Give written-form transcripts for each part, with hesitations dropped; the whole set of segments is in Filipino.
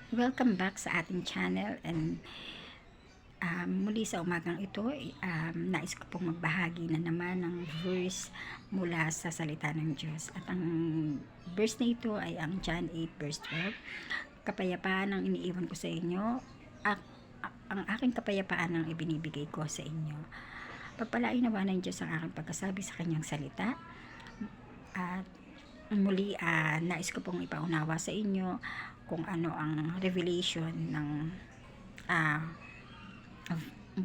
Welcome back sa ating channel and muli sa umagang ito, nais ko pong magbahagi na naman ng verse mula sa salita ng Diyos. At ang verse na ito ay ang John 8 verse 12. Kapayapaan ang iniiwan ko sa inyo, at ang aking kapayapaan ang ibinibigay ko sa inyo. Pagpalain nawa ng Diyos ang aking pagkasabi sa kanyang salita. At muli, nais ko pong ipaunawa sa inyo kung ano ang revelation ng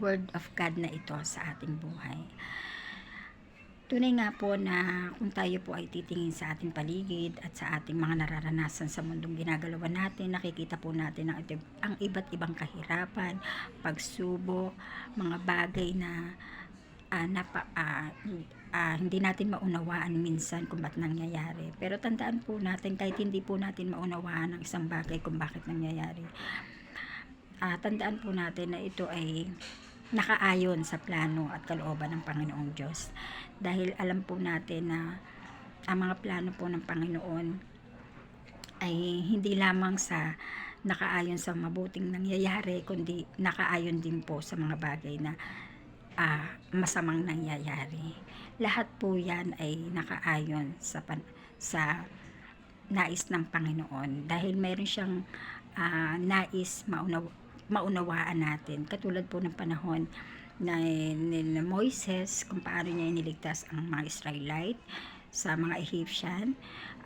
word of God na ito sa ating buhay. Tunay nga po na kung tayo po ay titingin sa ating paligid at sa ating mga nararanasan sa mundong ginagalawan natin, nakikita po natin ang iba't ibang kahirapan, pagsubok, mga bagay na hindi natin maunawaan minsan kung ba't nangyayari. Pero tandaan po natin, kahit hindi po natin maunawaan ang isang bagay kung bakit nangyayari, tandaan po natin na ito ay nakaayon sa plano at kalooban ng Panginoong Diyos. Dahil alam po natin na ang mga plano po ng Panginoon ay hindi lamang sa nakaayon sa mabuting nangyayari, kundi nakaayon din po sa mga bagay na masamang nangyayari. Lahat po yan ay nakaayon sa nais ng Panginoon, dahil mayroon siyang nais maunawaan natin. Katulad po ng panahon ni Moises, kung paano niya iniligtas ang mga Israelite sa mga Egyptian.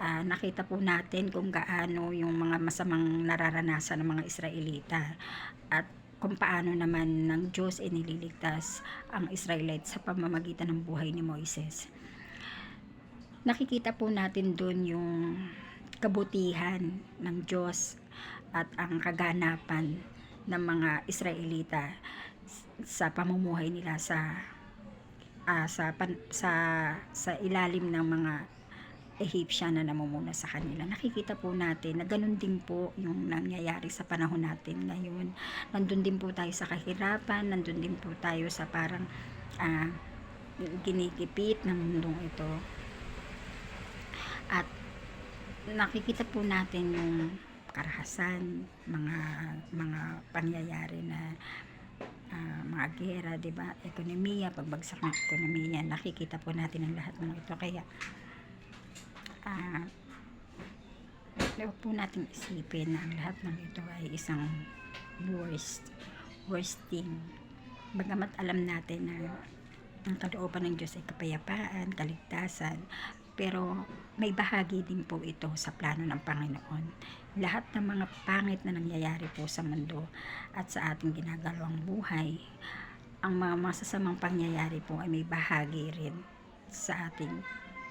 Nakita po natin kung gaano yung mga masamang nararanasan ng mga Israelita, at kung paano naman ng Diyos inililigtas ang Israelite sa pamamagitan ng buhay ni Moises. Nakikita po natin doon yung kabutihan ng Diyos at ang kaganapan ng mga Israelita sa pamumuhay nila sa ilalim ng mga Egyptian na namumuna sa kanila. Nakikita po natin na ganun din po yung nangyayari sa panahon natin ngayon. Nandun din po tayo sa kahirapan, nandun din po tayo sa parang ginikipit ng mundong ito. At nakikita po natin yung karahasan, mga pangyayari na mga gera, diba? Ekonomiya, pagbagsak ng ekonomiya, nakikita po natin ang lahat ng ito. Kaya huwag po natin isipin na ang lahat ng ito ay isang worst thing. Bagamat alam natin na ang kalooban ng Diyos ay kapayapaan, kaligtasan, pero may bahagi din po ito sa plano ng Panginoon. Lahat ng mga pangit na nangyayari po sa mundo at sa ating ginagawang buhay, ang mga masasamang pangyayari po ay may bahagi rin sa ating,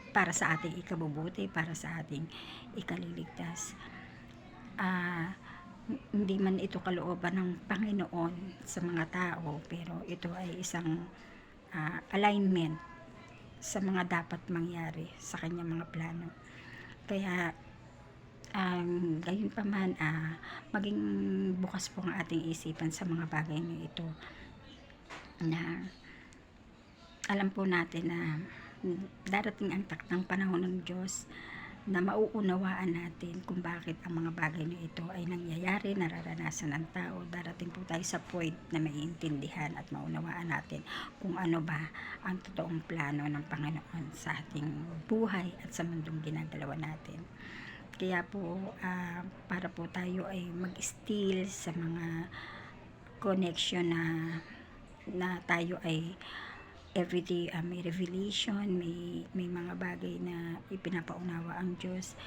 para sa ating ikabubuti, para sa ating ikaliligtas. Hindi man ito kalooban ng Panginoon sa mga tao, pero ito ay isang alignment sa mga dapat mangyari sa kanyang mga plano. Kaya gayon pa man, maging bukas po ang ating isipan sa mga bagay na ito, na alam po natin na darating ang taktang panahon ng Diyos na mauunawaan natin kung bakit ang mga bagay na ito ay nangyayari, nararanasan ng tao. Darating po tayo sa point na maiintindihan at maunawaan natin kung ano ba ang totoong plano ng Panginoon sa ating buhay at sa mundong ginagalawan natin. Kaya po, para po tayo ay mag-still sa mga connection na tayo ay everyday may revelation, may mga bagay na ipinapaunawa ang Diyos.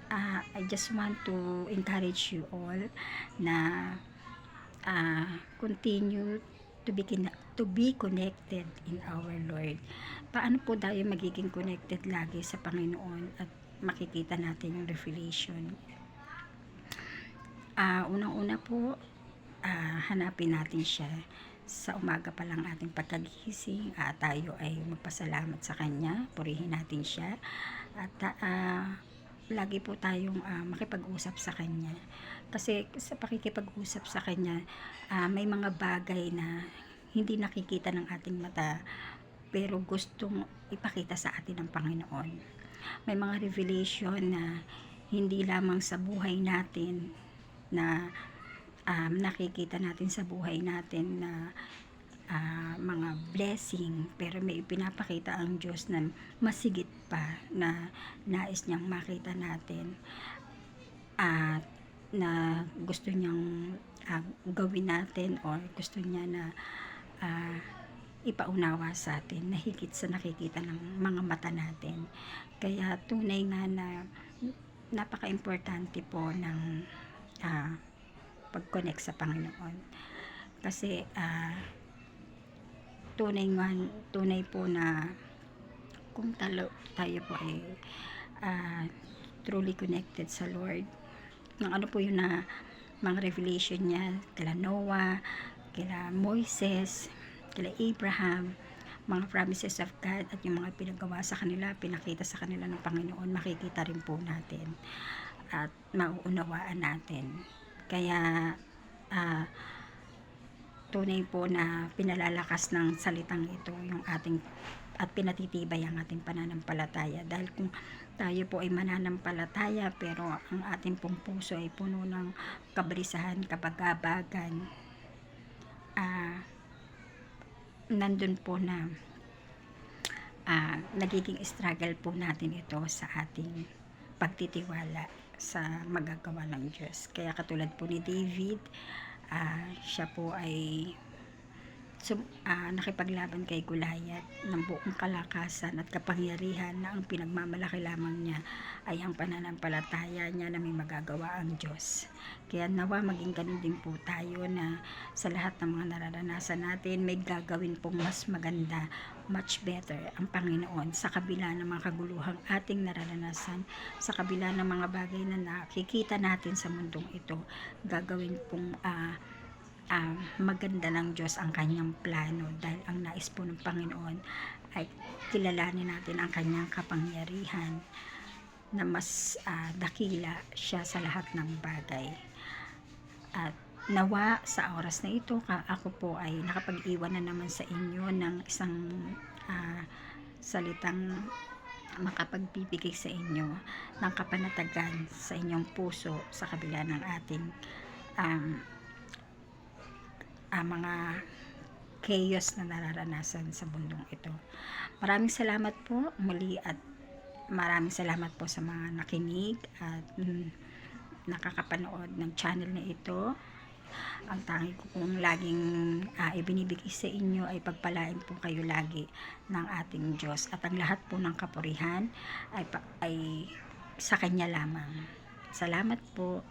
I just want to encourage you all na continue to be connected in our Lord. Paano po tayo magiging connected lagi sa Panginoon at makikita natin yung revelation? Unang-una po, hanapin natin siya sa umaga pa lang ating pagkagising. Tayo ay magpasalamat sa Kanya, purihin natin siya, at lagi po tayong makipag-usap sa Kanya. Kasi sa pakikipag-usap sa Kanya, may mga bagay na hindi nakikita ng ating mata, pero gustong ipakita sa atin ng Panginoon. May mga revelation na hindi lamang sa buhay natin na nakikita natin sa buhay natin na mga blessing, pero may ipinapakita ang Diyos na masigit pa na nais niyang makita natin at na gusto niyang gawin natin, or gusto niya na ipaunawa sa atin na higit sa nakikita ng mga mata natin. Kaya tunay nga na napaka-importante po ng pag-connect sa Panginoon, kasi tunay po na kung tayo po ay truly connected sa Lord, ng ano po yun na mga revelation niya kila Noah, kila Moises, kila Abraham, mga promises of God at yung mga pinagawa sa kanila, pinakita sa kanila ng Panginoon, makikita rin po natin at mauunawaan natin. Kaya tunay po na pinalalakas ng salitang ito yung ating at pinatitibay ang ating pananampalataya, dahil kung tayo po ay mananampalataya pero ang ating pong puso ay puno ng kabalisahan, kabagabagan, nandun po na nagiging struggle po natin ito sa ating pagtitiwala sa magagawa ng Diyos. Kaya katulad po ni David, siya po ay nakipaglaban kay Goliath ng buong kalakasan at kapangyarihan, na ang pinagmamalaki lamang niya ay ang pananampalataya niya na may magagawa ang Diyos. Kaya nawa maging ganun din po tayo, na sa lahat ng mga nararanasan natin may gagawin pong mas maganda, much better ang Panginoon, sa kabila ng mga kaguluhang ating nararanasan, sa kabila ng mga bagay na nakikita natin sa mundong ito. Gagawin pong maganda ng Diyos ang kanyang plano, dahil ang nais po ng Panginoon ay kilalanin natin ang kanyang kapangyarihan na mas dakila siya sa lahat ng bagay. At nawa sa oras na ito, ako po ay nakapag-iwan na naman sa inyo ng isang salitang makapagbibigay sa inyo ng kapanatagan sa inyong puso sa kabila ng ating mga chaos na nararanasan sa mundong ito. Maraming salamat po muli, at maraming salamat po sa mga nakinig at nakakapanood ng channel na ito. Ang tangi ko pong laging ibinibigay sa inyo ay pagpalain po kayo lagi ng ating Diyos, at ang lahat po ng kapurihan ay sa Kanya lamang. Salamat po.